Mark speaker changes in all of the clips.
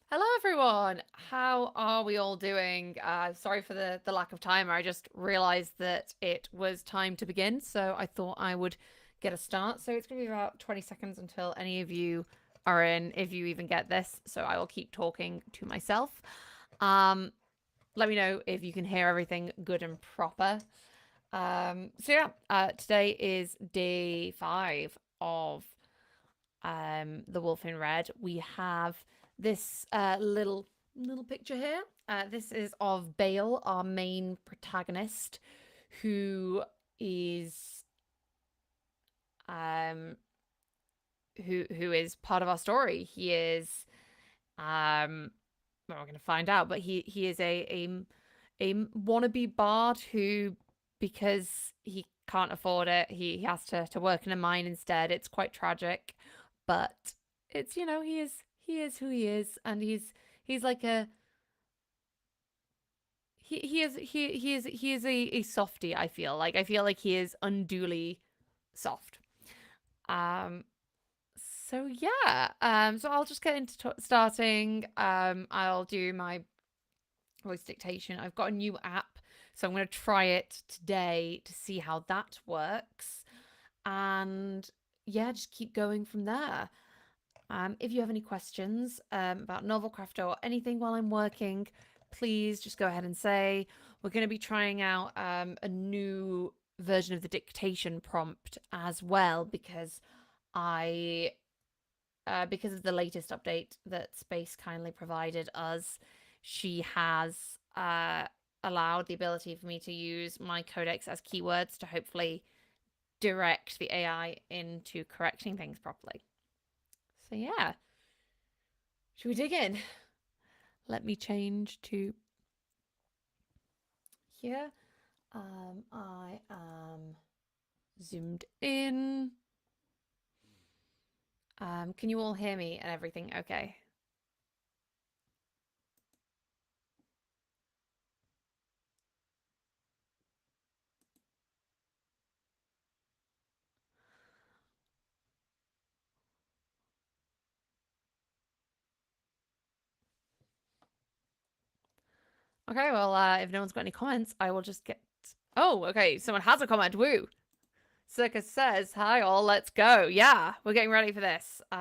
Speaker 1: Hello everyone! How are we all doing? Sorry for the lack of time. I just realized that it was time to begin, so I thought I would get a start. So it's going to be about 20 seconds until any of you are in, if you even get this. So I will keep talking to myself. Let me know if you can hear everything good and proper. Today is day 5 of The Wolf in Red. We have this little picture here. This is of Bale, our main protagonist, who is um who is part of our story. He is well, we're going to find out, but he is a wannabe bard who, because he can't afford it, he has to work in a mine instead. It's quite tragic, but it's, he is who he is, and he's like a he is a softie. I feel like he is unduly soft. Um, so I'll just get into starting. I'll do my voice dictation. I've got a new app, so I'm going to try it today to see how that works. And yeah, just keep going from there. If you have any questions about Novelcrafter or anything while I'm working, please just go ahead and say. We're going to be trying out a new version of the dictation prompt as well, because of the latest update that Space kindly provided us, she has allowed the ability for me to use my codex as keywords to hopefully direct the AI into correcting things properly. So yeah, should we dig in? Let me change to here. I am zoomed in. Can you all hear me and everything? Okay. Okay, well, if no one's got any comments, I will just get... Oh, okay, someone has a comment. Woo! Circus says, "Hi all, let's go." Yeah, we're getting ready for this. So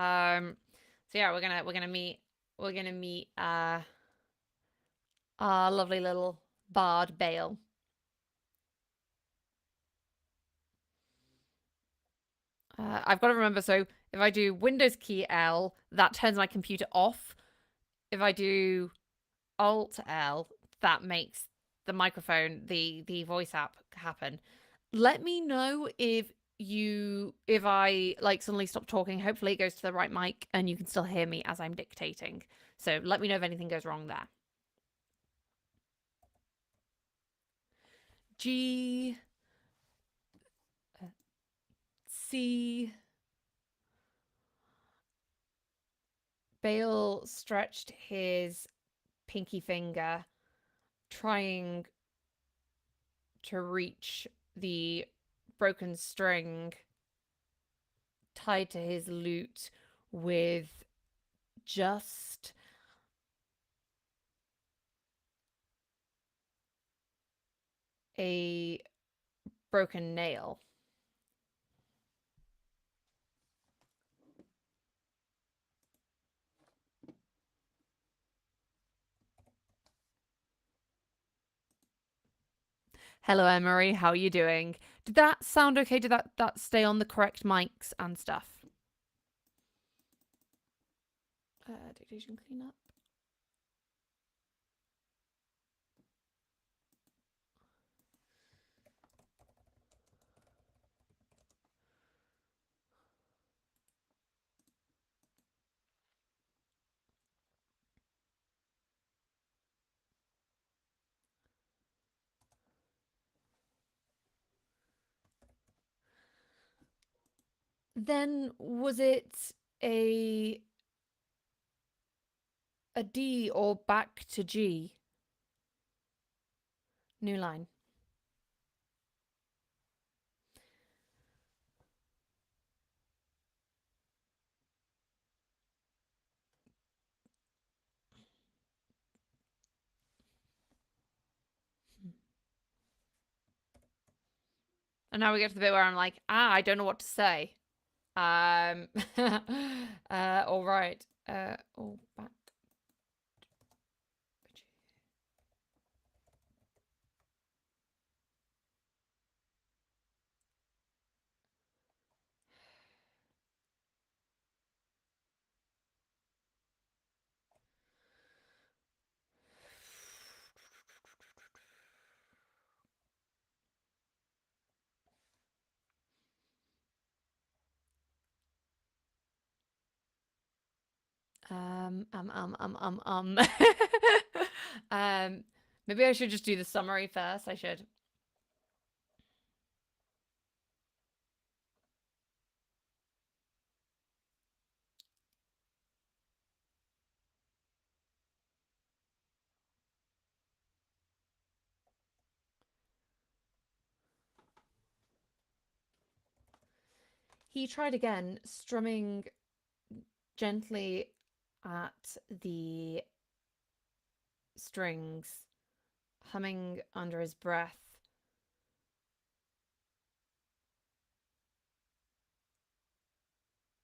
Speaker 1: yeah, we're gonna meet our lovely little bard Bale. I've got to remember, so if I do Windows key L, that turns my computer off. If I do Alt L, that makes the microphone, the voice app happen. Let me know if I like suddenly stop talking. Hopefully it goes to the right mic and you can still hear me as I'm dictating. So let me know if anything goes wrong there. G C Bale stretched his pinky finger, trying to reach the broken string tied to his lute with just a broken nail. Hello, Emery. How are you doing? Did that sound okay? Did that stay on the correct mics and stuff? Dictation cleanup. Then was it a a D or back to G? New line. And now we get to the bit where I'm like, I don't know what to say. All right. Oh, back. Um, um, um, um, um, um. um, maybe I should just do the summary first. I should. He tried again, strumming gently at the strings, humming under his breath.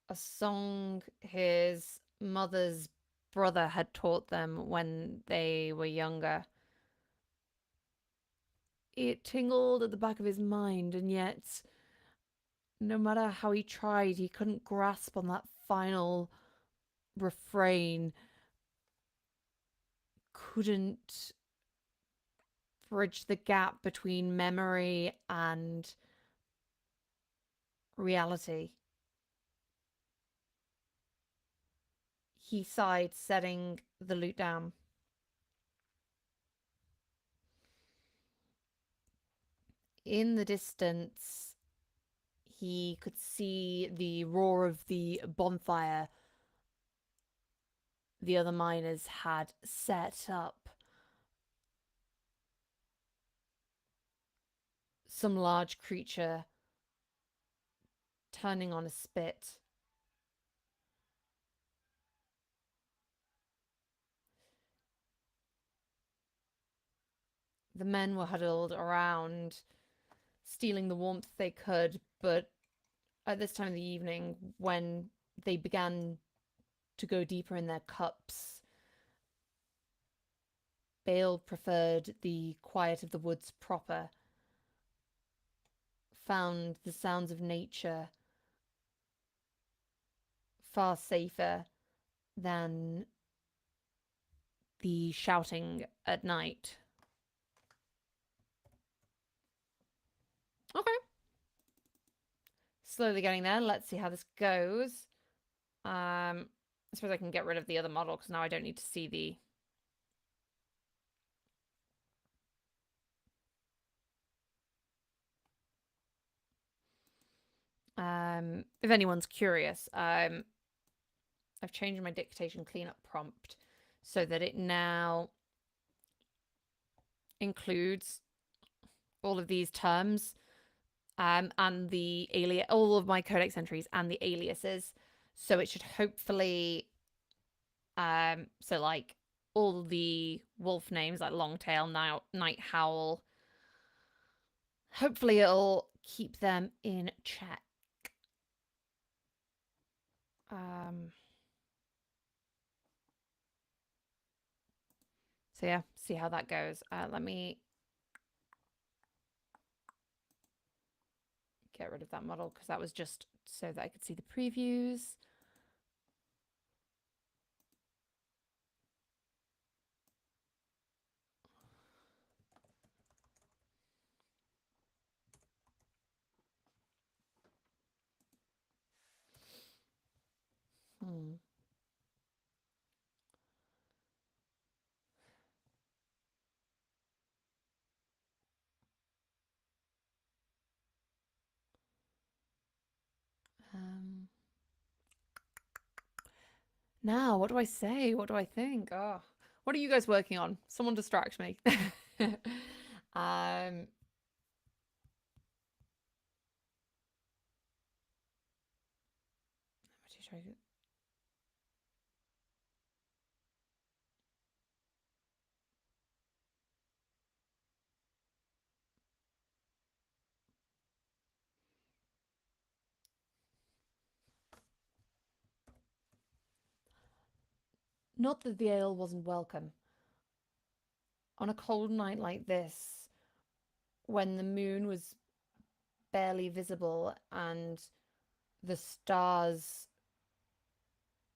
Speaker 1: A song his mother's brother had taught them when they were younger. It tingled at the back of his mind, and yet, no matter how he tried, he couldn't grasp on that final refrain, couldn't bridge the gap between memory and reality. He sighed, setting the lute down. In the distance, he could see the roar of the bonfire the other miners had set up. Some large creature turning on a spit. The men were huddled around, stealing the warmth they could, but at this time of the evening, when they began to go deeper in their cups, Bale preferred the quiet of the woods proper, found the sounds of nature far safer than the shouting at night. Okay. Slowly getting there. Let's see how this goes. I suppose I can get rid of the other model because now I don't need to see the... if anyone's curious, I've changed my dictation cleanup prompt so that it now includes all of these terms and the alias, all of my codex entries and the aliases. So it should hopefully, so like all the wolf names like Longtail, Night Howl. Hopefully it'll keep them in check. So yeah, see how that goes. Let me get rid of that model because that was just so that I could see the previews. Hmm. Now, what do I say? What do I think? Oh, what are you guys working on? Someone distract me. um, Not that the ale wasn't welcome. On a cold night like this, when the moon was barely visible and the stars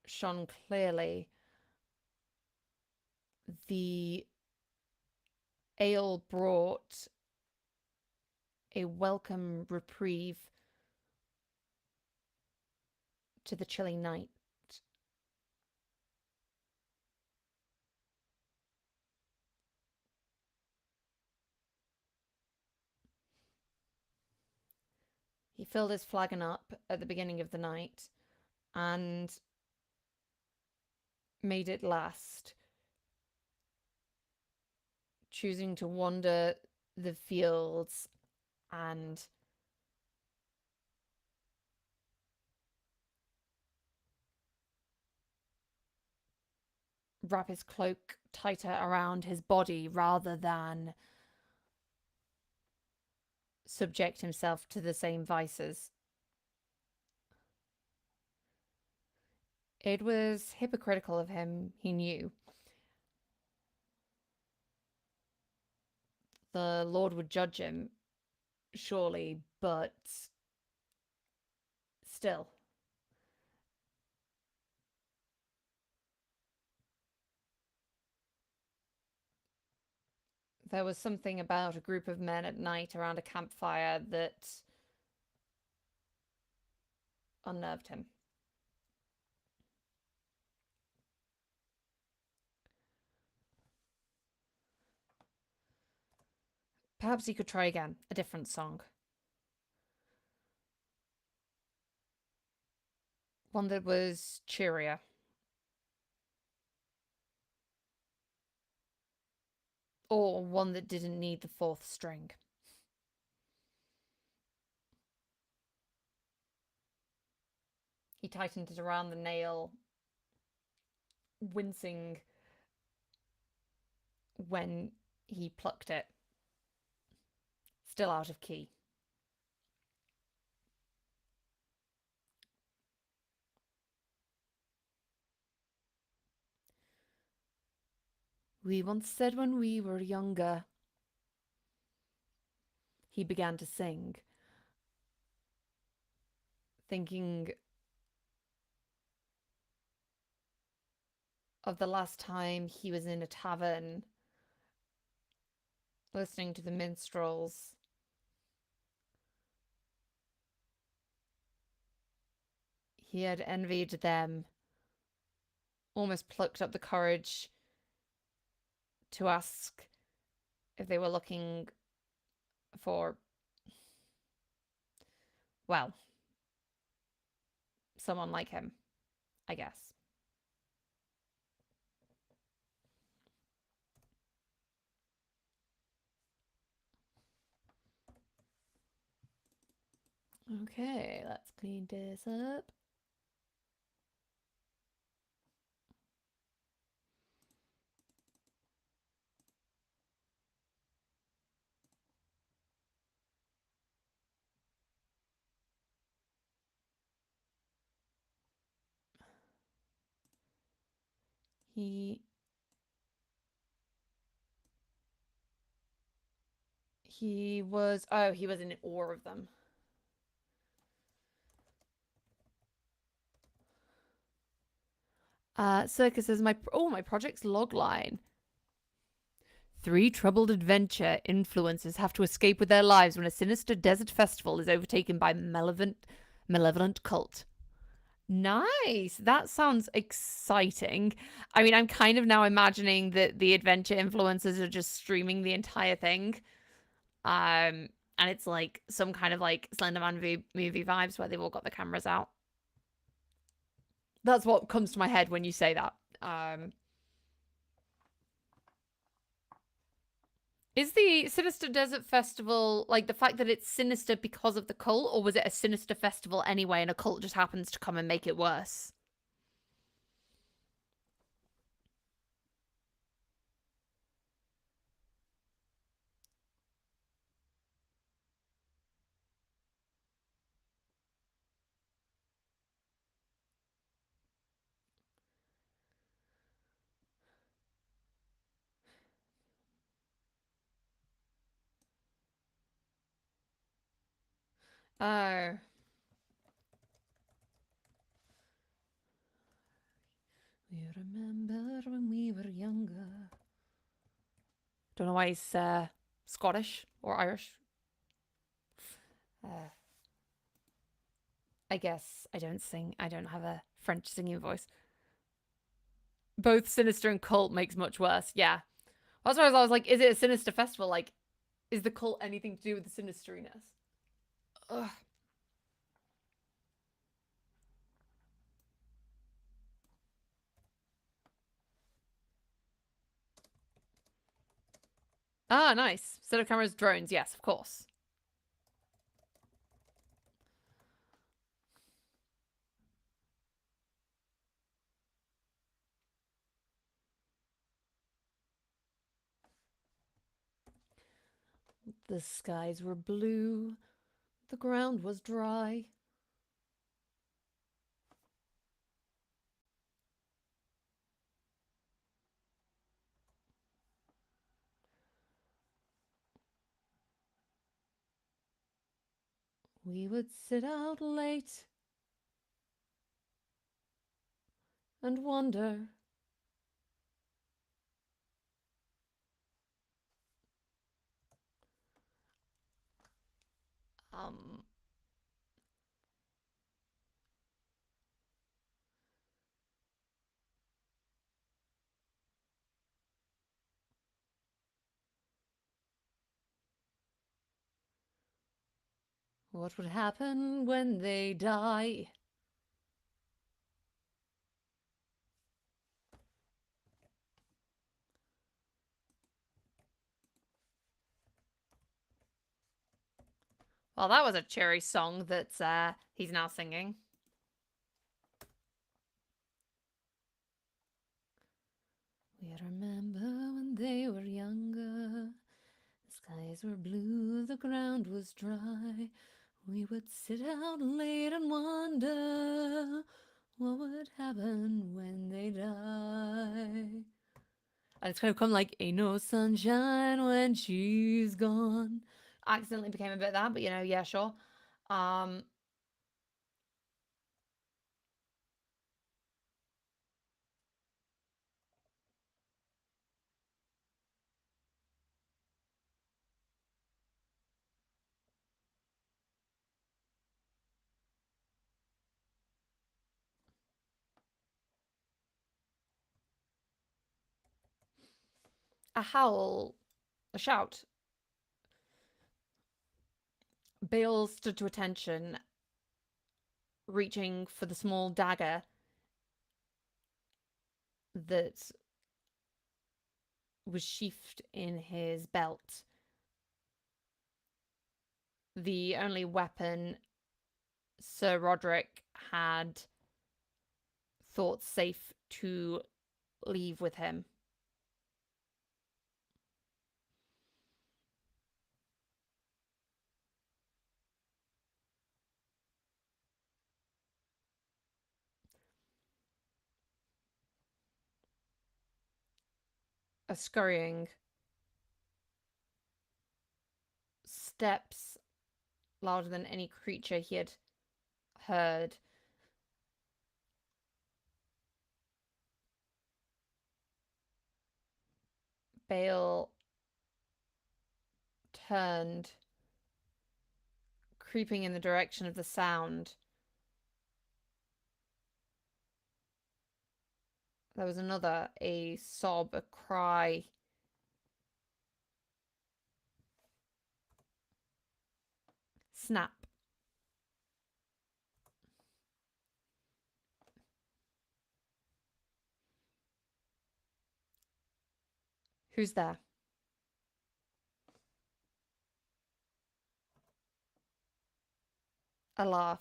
Speaker 1: shone clearly, the ale brought a welcome reprieve to the chilly night. He filled his flagon up at the beginning of the night and made it last, choosing to wander the fields and wrap his cloak tighter around his body rather than subject himself to the same vices. It was hypocritical of him, he knew. The Lord would judge him, surely, but still. There was something about a group of men at night around a campfire that unnerved him. Perhaps he could try again, a different song. One that was cheerier. Or one that didn't need the fourth string. He tightened it around the nail, wincing when he plucked it. Still out of key. We once said when we were younger. He began to sing, thinking of the last time he was in a tavern, listening to the minstrels. He had envied them, almost plucked up the courage to ask if they were looking for, well, someone like him, I guess. Okay, let's clean this up. He was, oh, he was in awe of them. Circus is my project's logline. 3 troubled adventure influencers have to escape with their lives when a sinister desert festival is overtaken by malevolent cult. Nice. That sounds exciting. I mean, I'm kind of now imagining that the adventure influencers are just streaming the entire thing. And it's like some kind of like Slenderman movie vibes where they've all got the cameras out. That's what comes to my head when you say that. Is the Sinister Desert Festival like the fact that it's sinister because of the cult, or was it a sinister festival anyway and a cult just happens to come and make it worse? Oh. We remember when we were younger. Don't know why he's Scottish or Irish. Uh, I guess I don't sing. I don't have a French singing voice. Both sinister and cult makes much worse. Yeah. That's why I was like, is it a sinister festival? Like, is the cult anything to do with the sinisteriness? Ugh. Ah, nice. Set of cameras, drones. Yes, of course. The skies were blue. The ground was dry. We would sit out late and wonder. Um, what would happen when they die? Well, that was a cheery song that he's now singing. We remember when they were younger. The skies were blue, the ground was dry. We would sit out late and wonder what would happen when they die. And it's kind of come like, ain't no sunshine when she's gone. Accidentally became a bit of that, but yeah, sure. Um, a howl, a shout. Bale stood to attention, reaching for the small dagger that was sheathed in his belt. The only weapon Sir Roderick had thought safe to leave with him. A scurrying steps louder than any creature he had heard. Bale turned, creeping in the direction of the sound. There was a sob, a cry. Snap. Who's there? A laugh.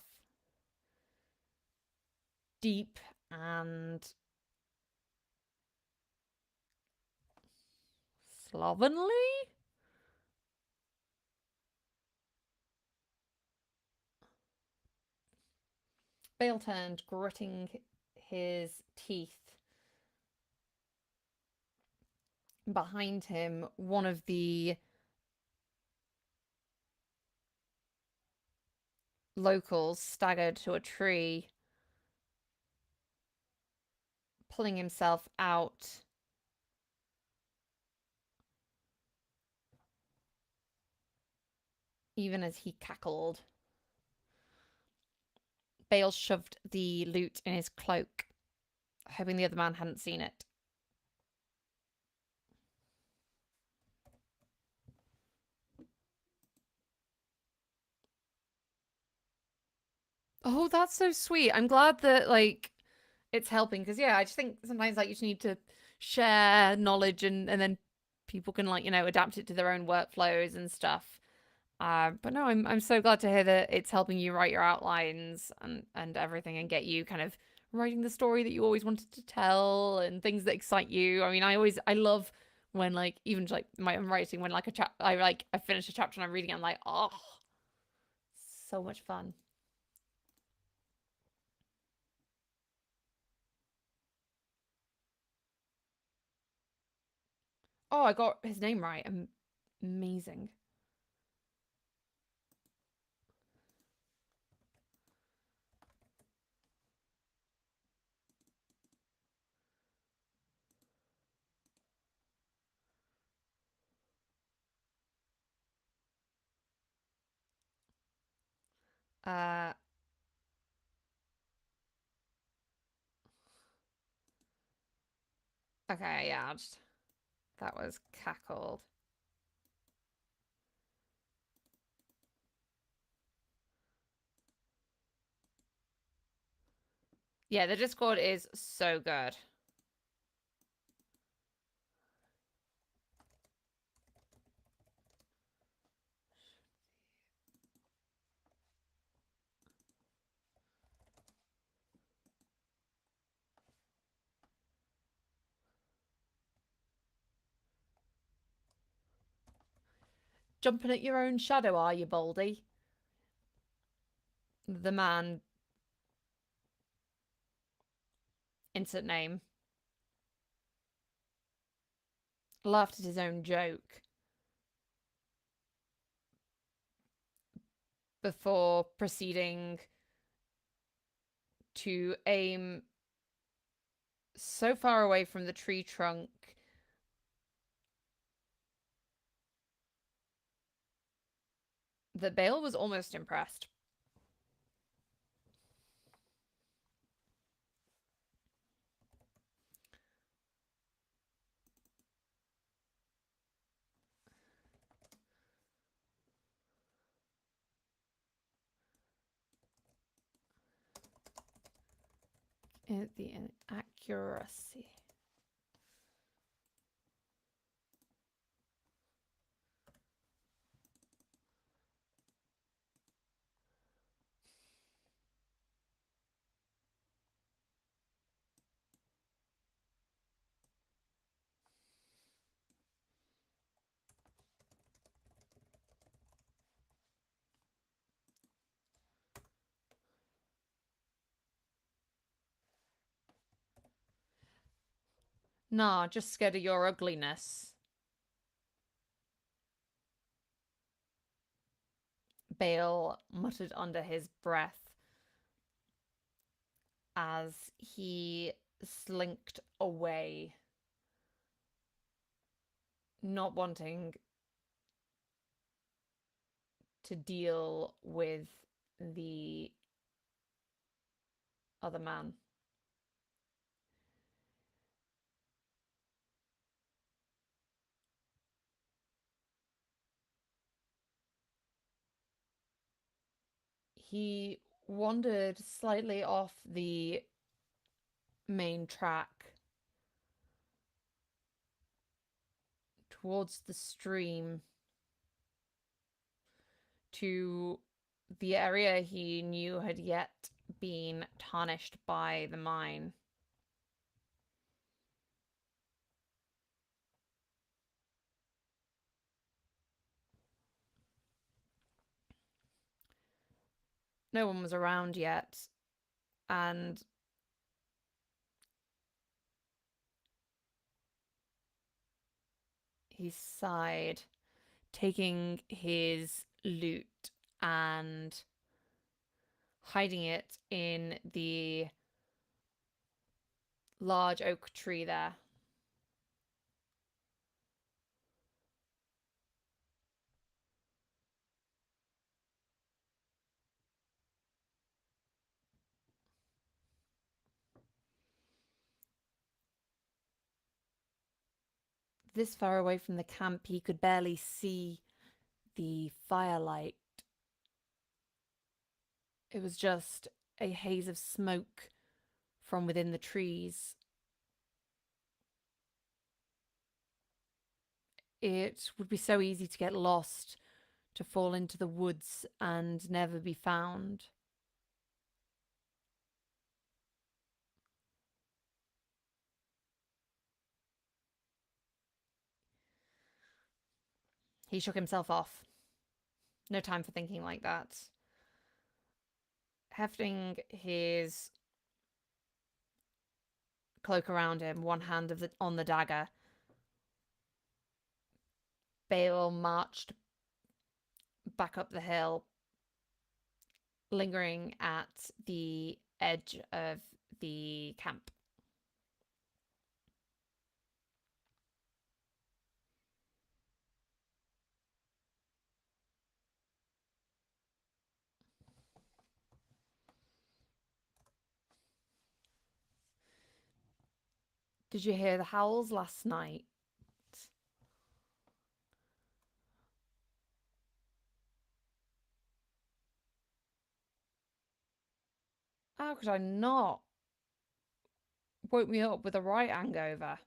Speaker 1: Deep and slovenly? Bale turned, gritting his teeth. Behind him, one of the locals staggered to a tree, pulling himself out. Even as he cackled, Bale shoved the loot in his cloak, hoping the other man hadn't seen it. Oh, that's so sweet. I'm glad that like it's helping because yeah, I just think sometimes like you just need to share knowledge and then people can like, adapt it to their own workflows and stuff. But no, I'm so glad to hear that it's helping you write your outlines and everything and get you kind of writing the story that you always wanted to tell and things that excite you. I mean, I love when like even like my own writing when like I finish a chapter and I'm reading it, I'm like, oh, so much fun. Oh, I got his name right. Amazing. Uh, okay, yeah, that was cackled. Yeah, the Discord is so good. Jumping at your own shadow, are you, Baldy? The man, insert name, laughed at his own joke before proceeding to aim so far away from the tree trunk that Bale was almost impressed. The inaccuracy. Nah, just scared of your ugliness. Bale muttered under his breath as he slinked away, not wanting to deal with the other man. He wandered slightly off the main track towards the stream to the area he knew had yet been tarnished by the mine. No one was around yet, and he sighed, taking his lute and hiding it in the large oak tree there. This far away from the camp, he could barely see the firelight. It was just a haze of smoke from within the trees. It would be so easy to get lost, to fall into the woods and never be found. He shook himself off. No time for thinking like that. Hefting his cloak around him, one hand on the dagger, Bale marched back up the hill, lingering at the edge of the camp. Did you hear the howls last night? How could I not? Woke me up with a right hangover.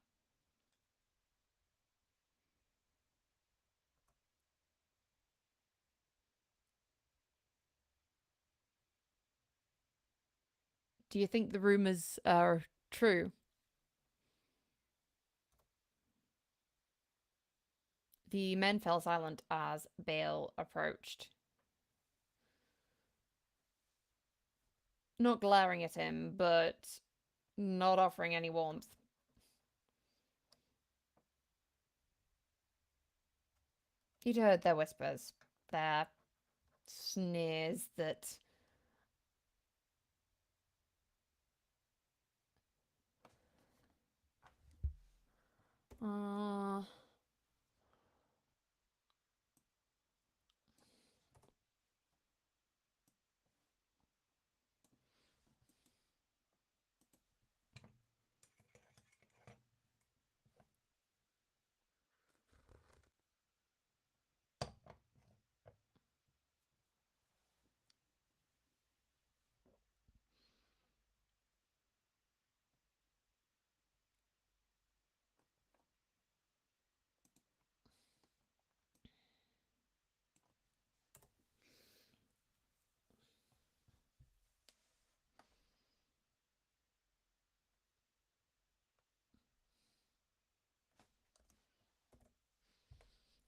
Speaker 1: Do you think the rumours are true? The men fell silent as Bale approached, not glaring at him, but not offering any warmth. He'd heard their whispers, their sneers that uh,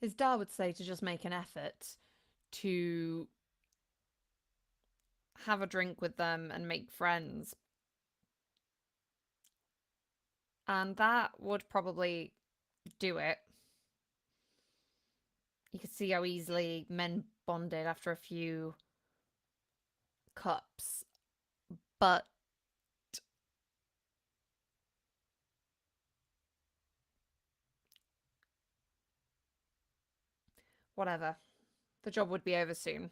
Speaker 1: his dad would say to just make an effort to have a drink with them and make friends. And that would probably do it. You could see how easily men bonded after a few cups. But whatever. The job would be over soon.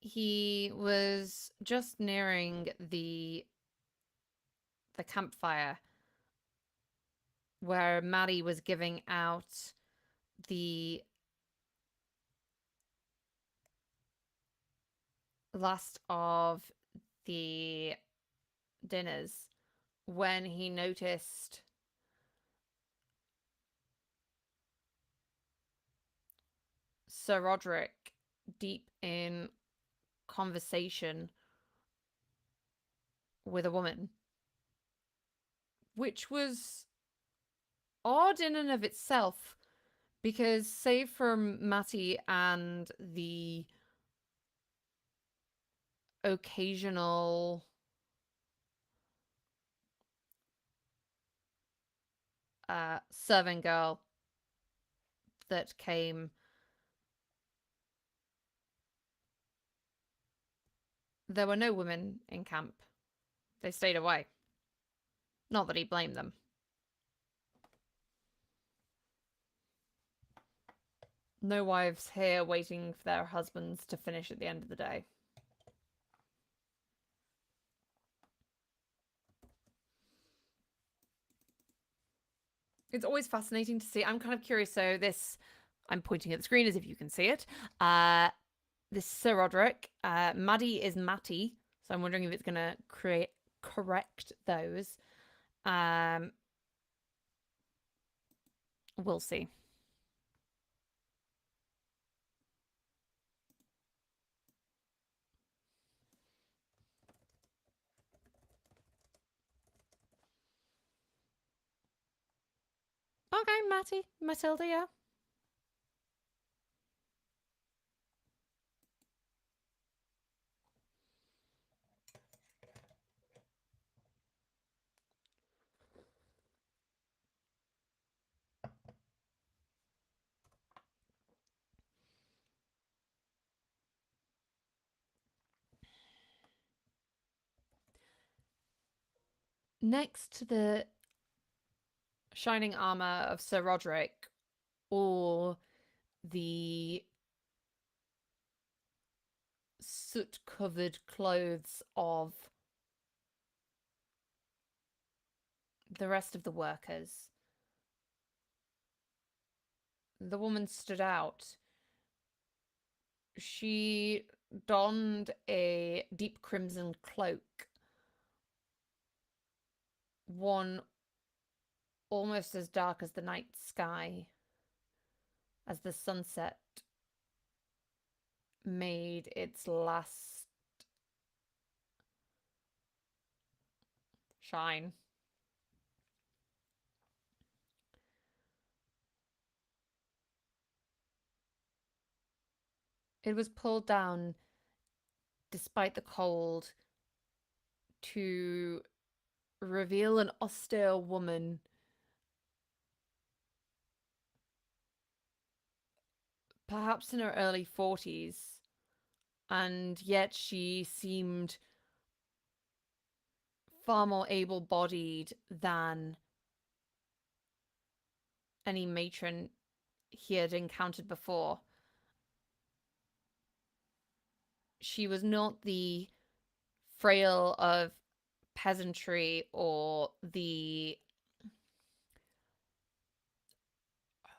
Speaker 1: He was just nearing the campfire where Maddie was giving out the last of the dinners when he noticed Sir Roderick deep in conversation with a woman, which was odd in and of itself because, save from Matty and the occasional serving girl that came. There were no women in camp. They stayed away. Not that he blamed them. No wives here waiting for their husbands to finish at the end of the day. It's always fascinating to see. I'm kind of curious. So this, I'm pointing at the screen as if you can see it. This Sir Roderick. Maddie is Matty. So I'm wondering if it's going to correct those. We'll see. Okay, Matty. Matilda, yeah. Next to the shining armor of Sir Roderick, or the soot-covered clothes of the rest of the workers, the woman stood out. She donned a deep crimson cloak, one almost as dark as the night sky, as the sunset made its last shine. It was pulled down despite the cold to reveal an austere woman, perhaps in her early 40s, and yet she seemed far more able-bodied than any matron he had encountered before. She was not the frail of peasantry or the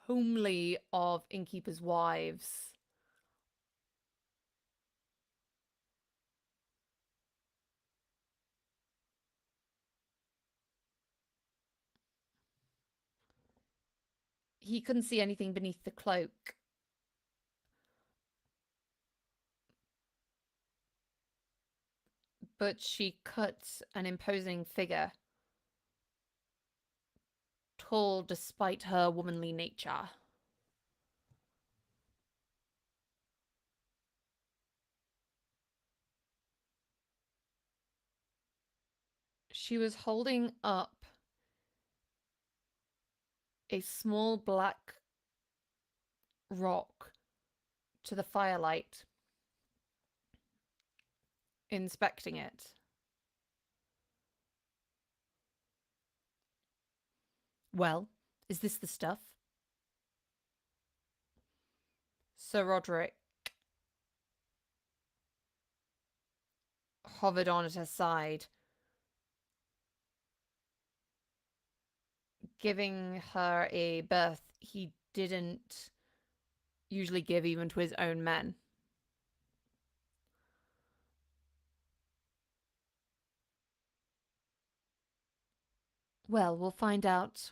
Speaker 1: homely of innkeepers' wives. He couldn't see anything beneath the cloak. But she cut an imposing figure, tall despite her womanly nature. She was holding up a small black rock to the firelight, inspecting it. Well, is this the stuff? Sir Roderick hovered on at her side, giving her a berth he didn't usually give even to his own men. Well, we'll find out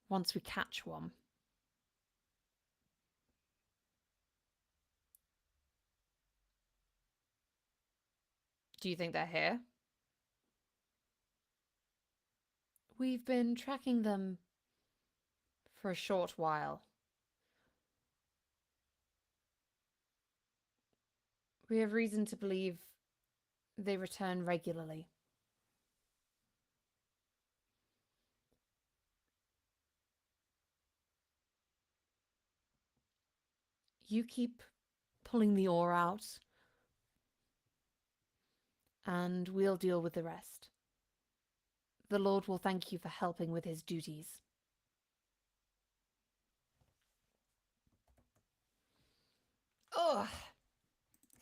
Speaker 1: once we catch one. Do you think they're here? We've been tracking them for a short while. We have reason to believe they return regularly. You keep pulling the ore out, and we'll deal with the rest. The Lord will thank you for helping with his duties. Ugh.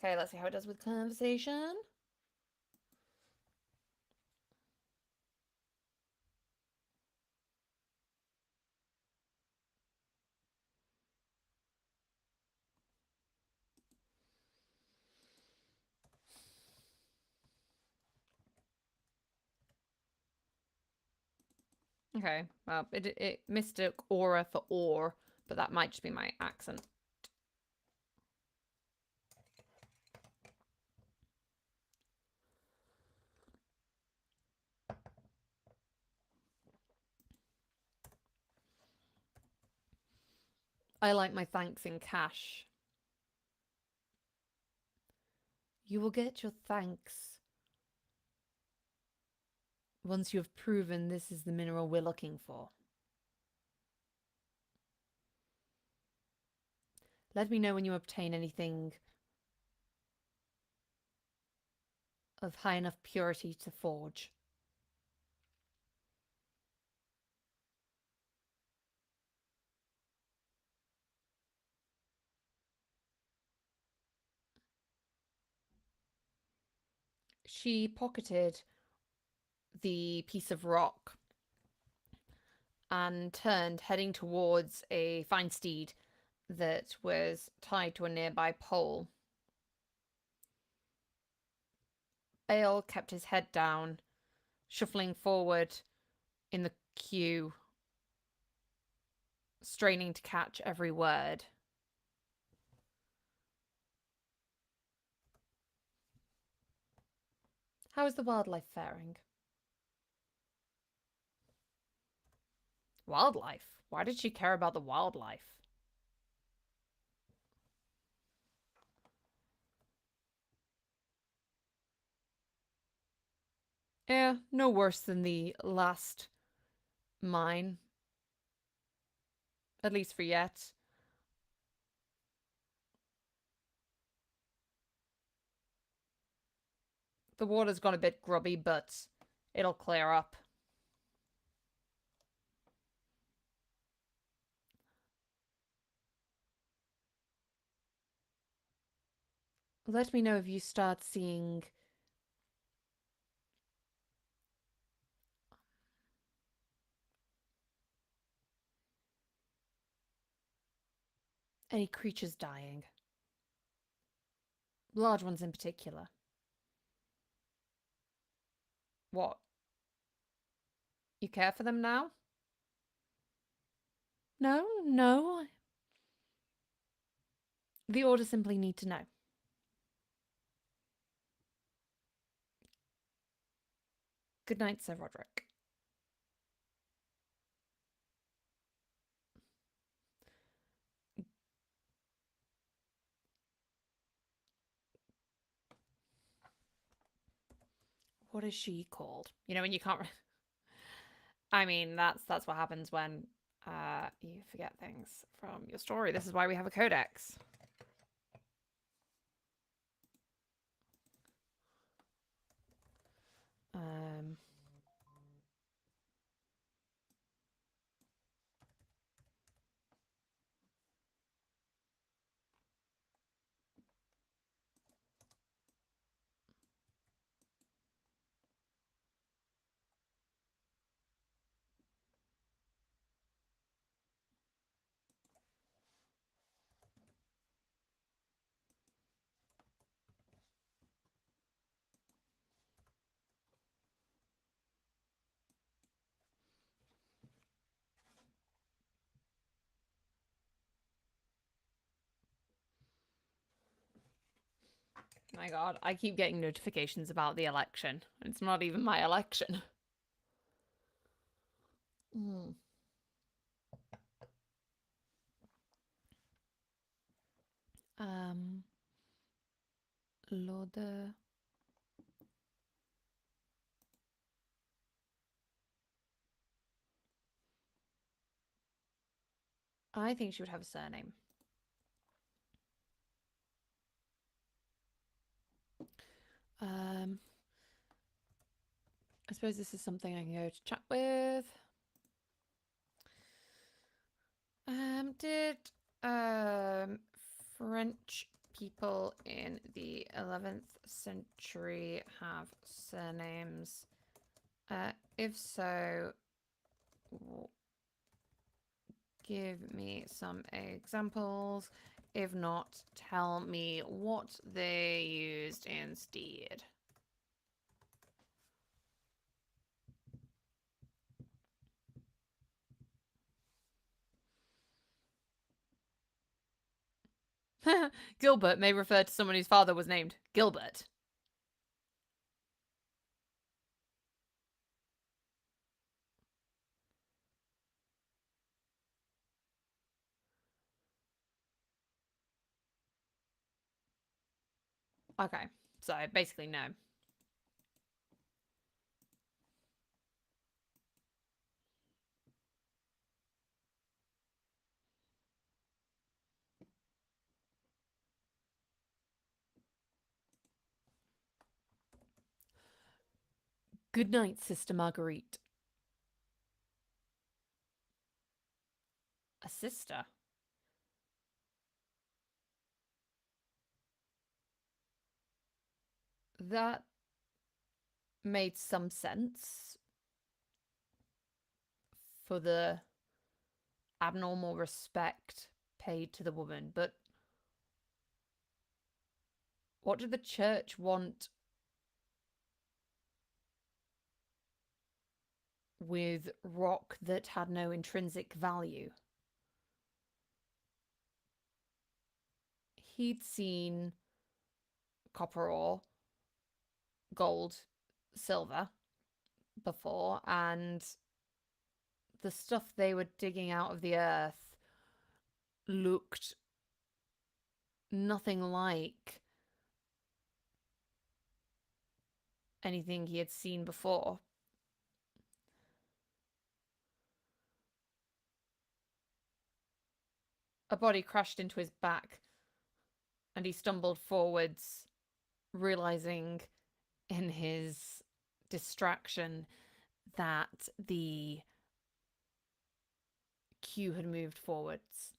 Speaker 1: Okay, let's see how it does with conversation. Okay, well, it mistook aura for ore, but that might just be my accent. I like my thanks in cash. You will get your thanks once you have proven this is the mineral we're looking for. Let me know when you obtain anything of high enough purity to forge. She pocketed the piece of rock and turned, heading towards a fine steed that was tied to a nearby pole. Bale kept his head down, shuffling forward in the queue, straining to catch every word. How is the wildlife faring? Wildlife? Why did she care about the wildlife? No worse than the last mine. At least for yet. The water's gone a bit grubby, but it'll clear up. Let me know if you start seeing any creatures dying. Large ones in particular. What? You care for them now? No, no. The Order simply need to know. Good night, Sir Roderick. What is she called? You know, when you can't. I mean, that's what happens when you forget things from your story. This is why we have a codex. Um. My God, I keep getting notifications about the election. It's not even my election. Mm. Um, Lord. I think she would have a surname. suppose this is something I can go to chat with. Did French people in the 11th century have surnames? If so, give me some examples. If not, tell me what they used instead. Gilbert may refer to someone whose father was named Gilbert. Okay, so basically no. Good night, Sister Marguerite. A sister? That made some sense for the abnormal respect paid to the woman, but what did the church want with rock that had no intrinsic value? He'd seen copper ore, gold, silver before, and the stuff they were digging out of the earth looked nothing like anything he had seen before. A body crashed into his back, and he stumbled forwards, realizing in his distraction that the queue had moved forwards.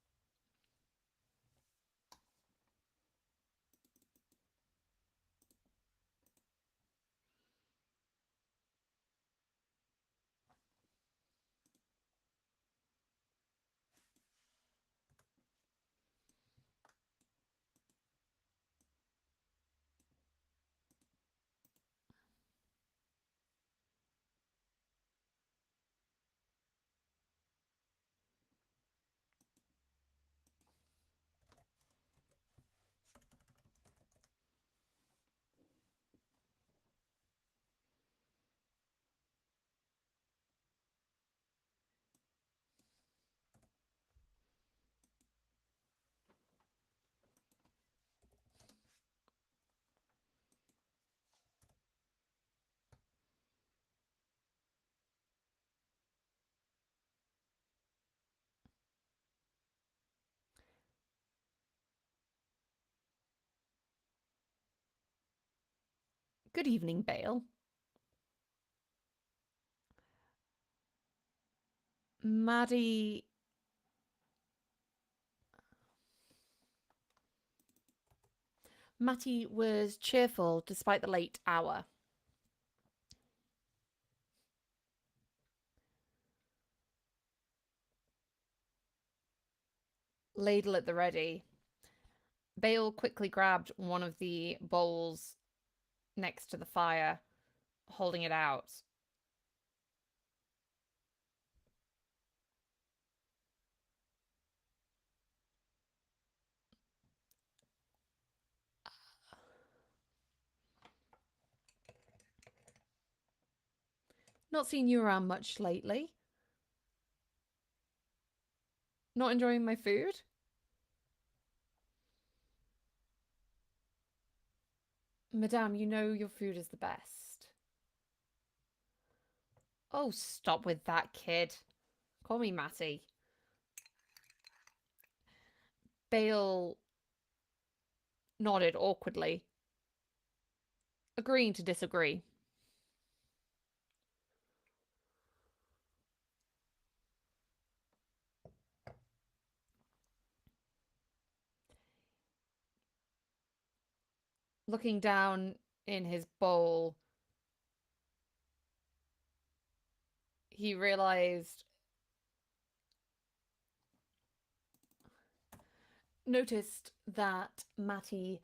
Speaker 1: Good evening, Bale. Maddie Matty was cheerful despite the late hour. Ladle at the ready. Bale quickly grabbed one of the bowls next to the fire, holding it out. Not seen you around much lately. Not enjoying my food? Madame, you know your food is the best. Oh, stop with that, kid. Call me Matty. Bale nodded awkwardly, agreeing to disagree. Looking down in his bowl, he realized, noticed that Matty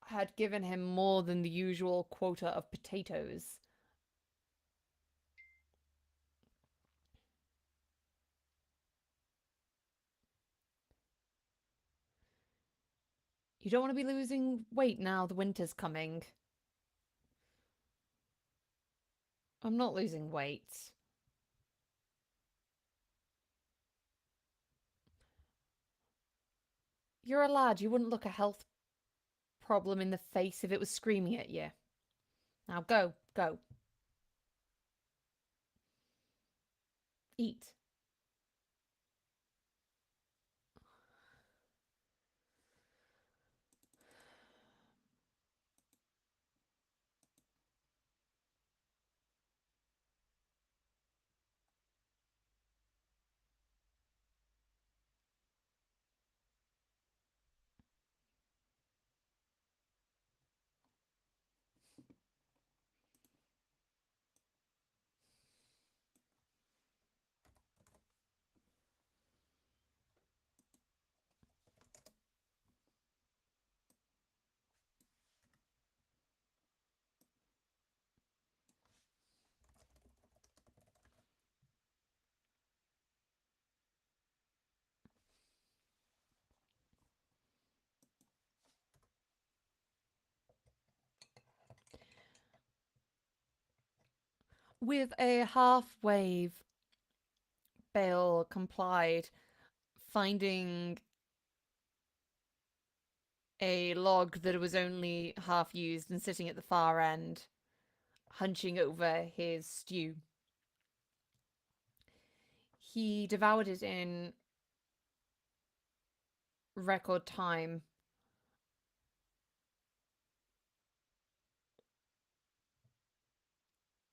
Speaker 1: had given him more than the usual quota of potatoes. You don't want to be losing weight now the winter's coming. I'm not losing weight. You're a lad. You wouldn't look a health problem in the face if it was screaming at you. Now go, go. Eat. With a half wave, Bale complied, finding a log that was only half used and sitting at the far end, hunching over his stew. He devoured it in record time,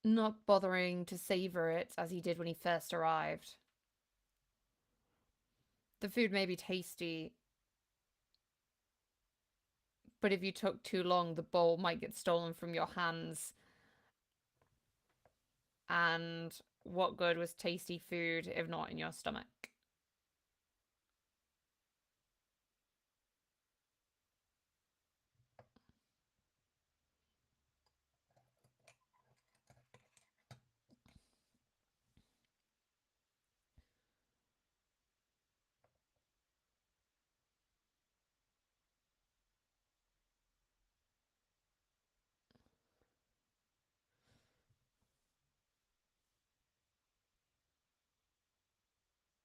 Speaker 1: not bothering to savor it as he did when he first arrived. The food may be tasty, but if you took too long, the bowl might get stolen from your hands. And what good was tasty food if not in your stomach?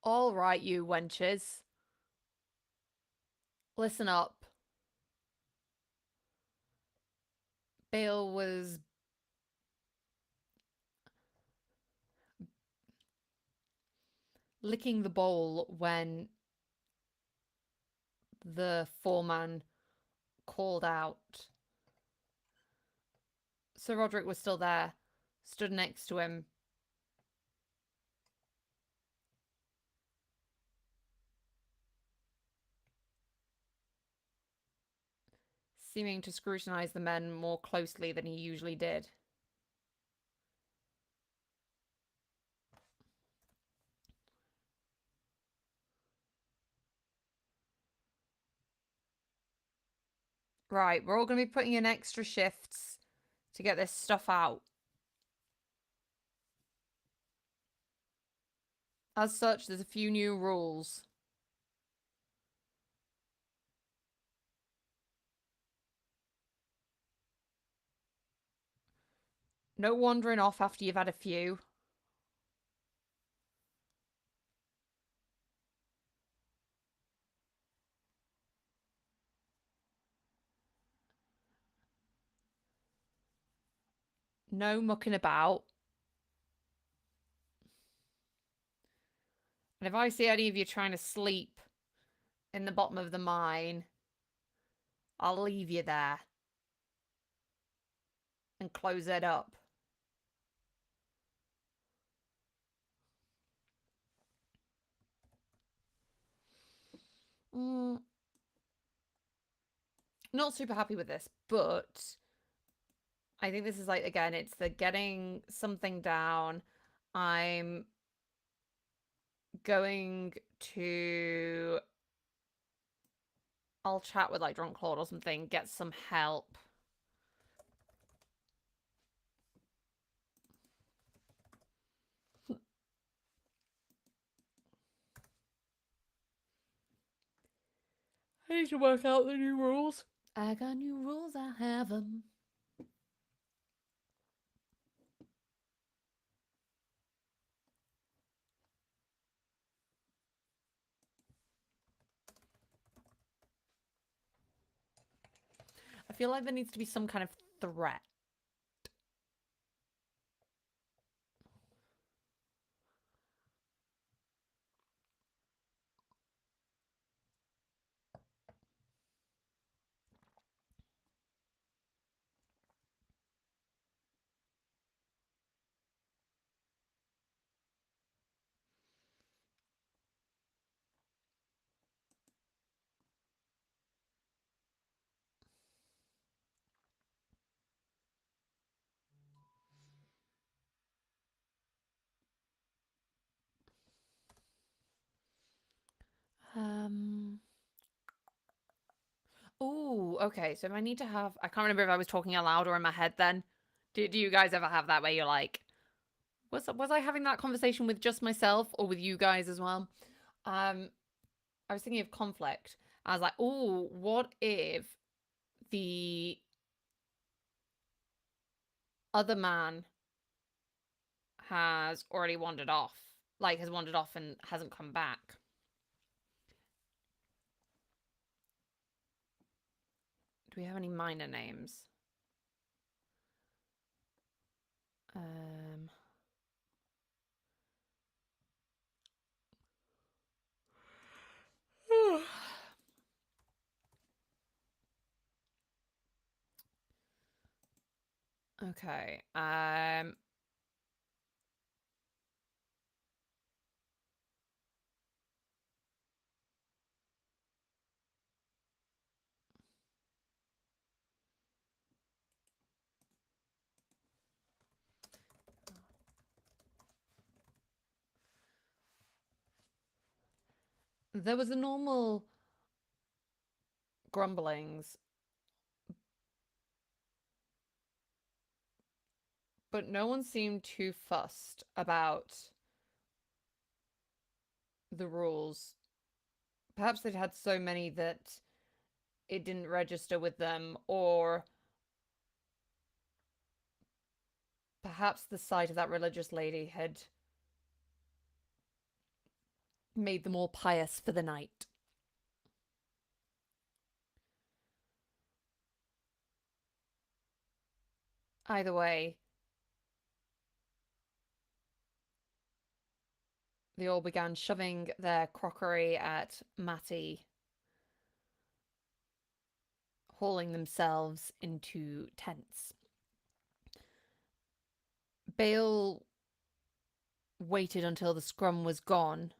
Speaker 1: All right, you wenches. Listen up. Bale was licking the bowl when the foreman called out. Sir Roderick was still there, stood next to him. Seeming to scrutinize the men more closely than he usually did. Right, we're all going to be putting in extra shifts to get this stuff out. As such, there's a few new rules. No wandering off after you've had a few. No mucking about. And if I see any of you trying to sleep in the bottom of the mine, I'll leave you there and close it up. Mm. not super happy with this, but I think this is like, again, it's the getting something down. I'm going to. I'll chat with like Drunk Claude or something, get some help. I need to work out the new rules. I got new rules, I have them. I feel like there needs to be some kind of threat. Um. Ooh, okay. So if I need to have, I can't remember if I was talking aloud or in my head then. Do you guys ever have that where you're like, was I having that conversation with just myself or with you guys as well? Um, I was thinking of conflict. I was like, ooh, what if the other man has already wandered off, like has wandered off and hasn't come back? Do we have any minor names? Um, okay. There was a normal grumblings, but no one seemed too fussed about the rules. Perhaps they'd had so many that it didn't register with them, or perhaps the sight of that religious lady had made them all pious for the night. Either way, they all began shoving their crockery at Matty, hauling themselves into tents. Bale waited until the scrum was gone,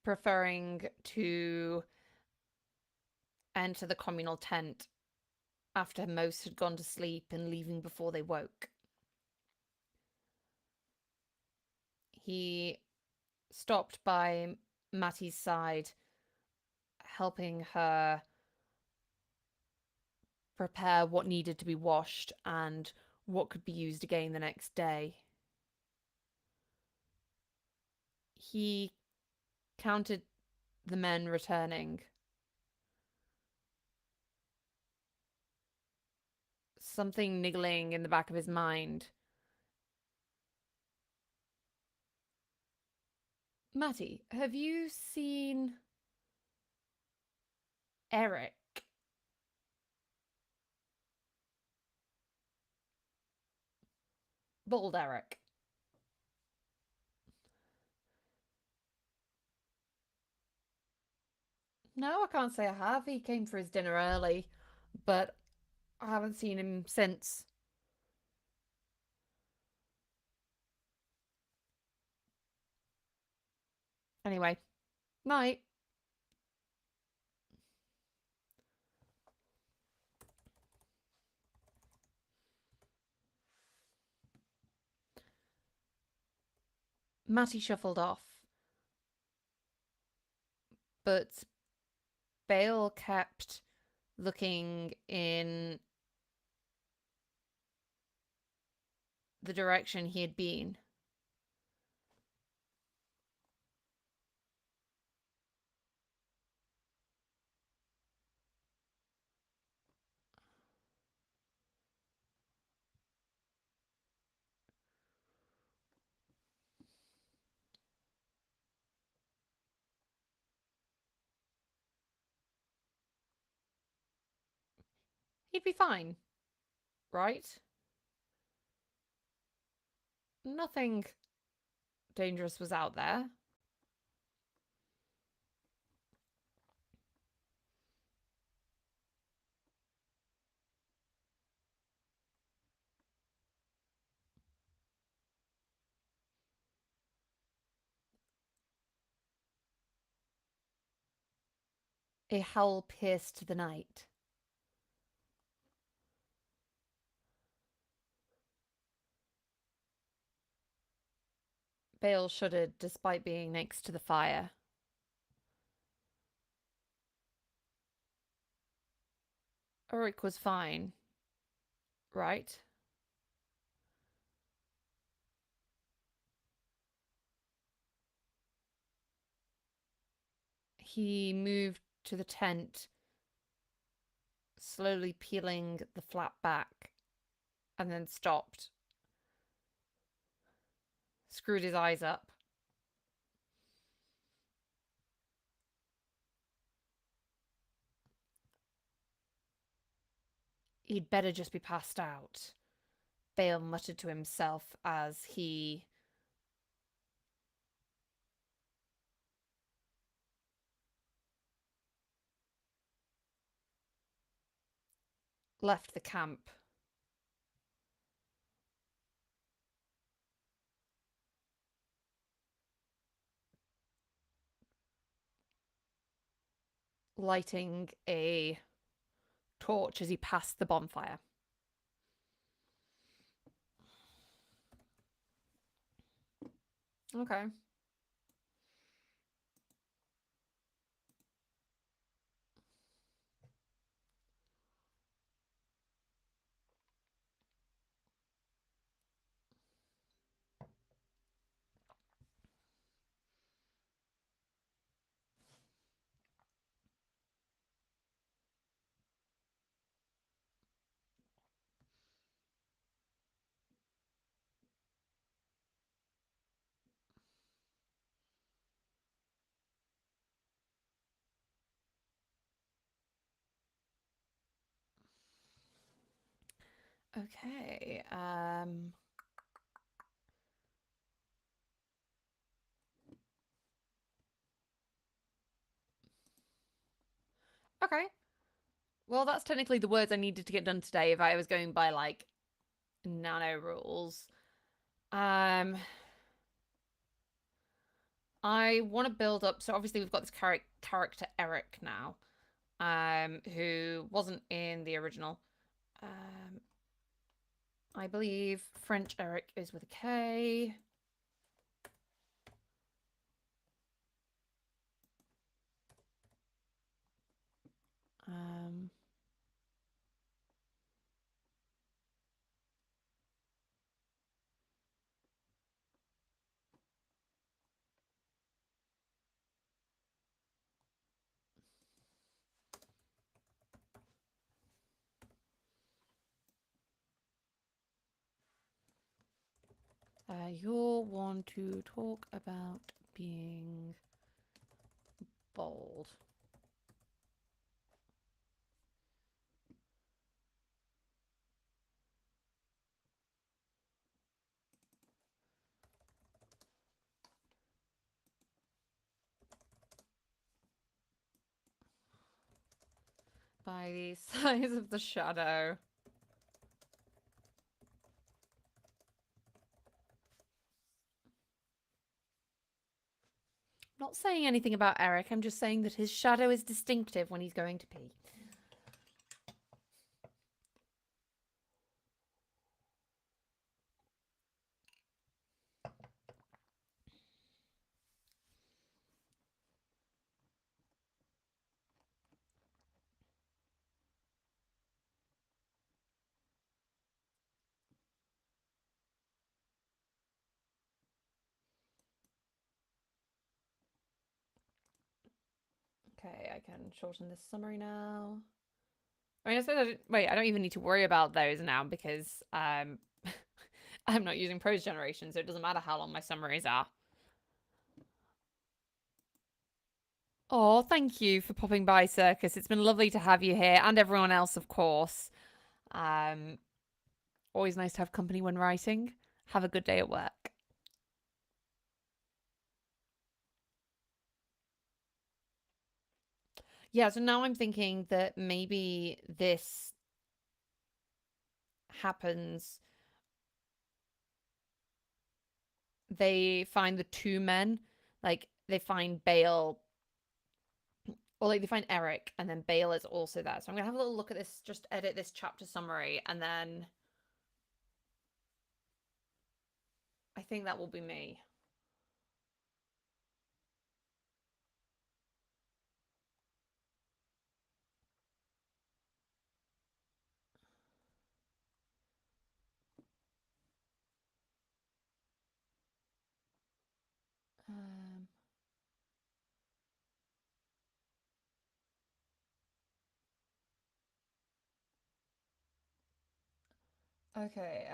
Speaker 1: preferring to enter the communal tent after most had gone to sleep and leaving before they woke. He stopped by Matty's side, helping her prepare what needed to be washed and what could be used again the next day. He counted the men returning. Something niggling in the back of his mind. Matty, have you seen Eric? Bald Eric. No, I can't say I have. He came for his dinner early, but I haven't seen him since. Anyway, night. Matty shuffled off, but Bale kept looking in the direction he had been. He'd be fine, right? Nothing dangerous was out there. A howl pierced the night. Bale shuddered despite being next to the fire. Ulrich was fine, right? He moved to the tent, slowly peeling the flap back, and then stopped. Screwed his eyes up. He'd better just be passed out, Bale muttered to himself as he left the camp. Lighting a torch as he passed the bonfire. Okay. Okay. Okay. Well, that's technically the words I needed to get done today if I was going by like nano rules. I want to build up. So obviously we've got this character Eric now, who wasn't in the original. I believe French Eric is with a K. You'll want to talk about being bold. By the size of the shadow. Not saying anything about Eric. I'm just saying that his shadow is distinctive when he's going to pee. Okay, I can shorten this summary now. I mean, I said, wait, I don't even need to worry about those now because I'm not using prose generation, so it doesn't matter how long my summaries are. Oh, thank you for popping by, Circus. It's been lovely to have you here, and everyone else, of course. Um, Always nice to have company when writing. Have a good day at work. Yeah, so now I'm thinking that maybe this happens. They find the two men, like they find Bale, or like they find Eric, and then Bale is also there. So I'm gonna have a little look at this, just edit this chapter summary, and then I think that will be me. Um, okay.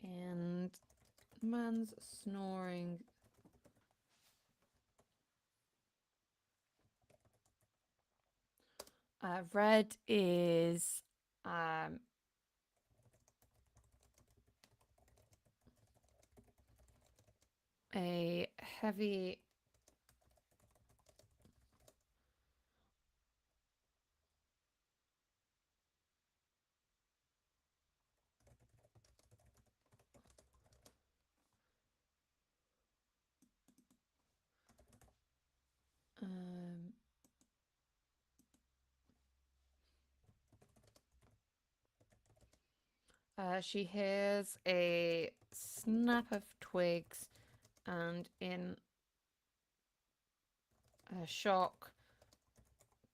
Speaker 1: And man's snoring. Red is a heavy um she hears a snap of twigs and in a shock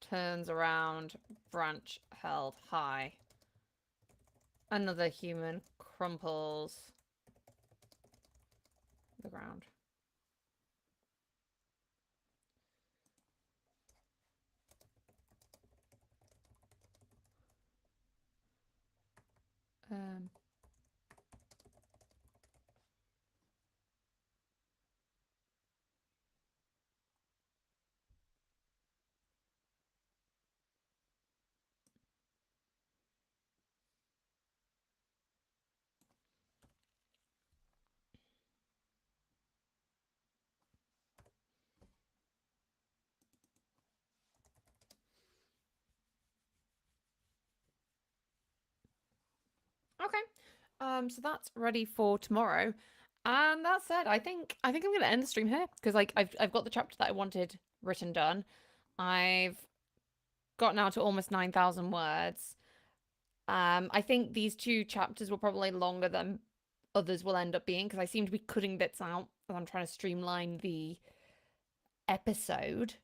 Speaker 1: turns around, branch held high. Another human crumples the ground. Um, okay. So that's ready for tomorrow. And that said, I think I'm gonna end the stream here because like I've got the chapter that I wanted written done. I've got now to almost 9,000 words. I think these two chapters were probably longer than others will end up being because I seem to be cutting bits out as I'm trying to streamline the episode.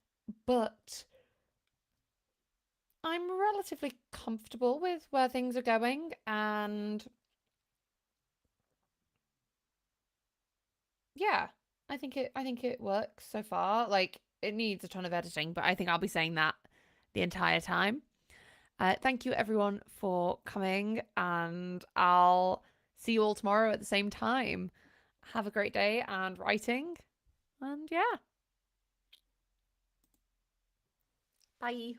Speaker 1: But I'm relatively comfortable with where things are going, and yeah, I think it works so far. Like it needs a ton of editing, but I think I'll be saying that the entire time. Thank you everyone for coming, and I'll see you all tomorrow at the same time. Have a great day and writing, and yeah. Bye.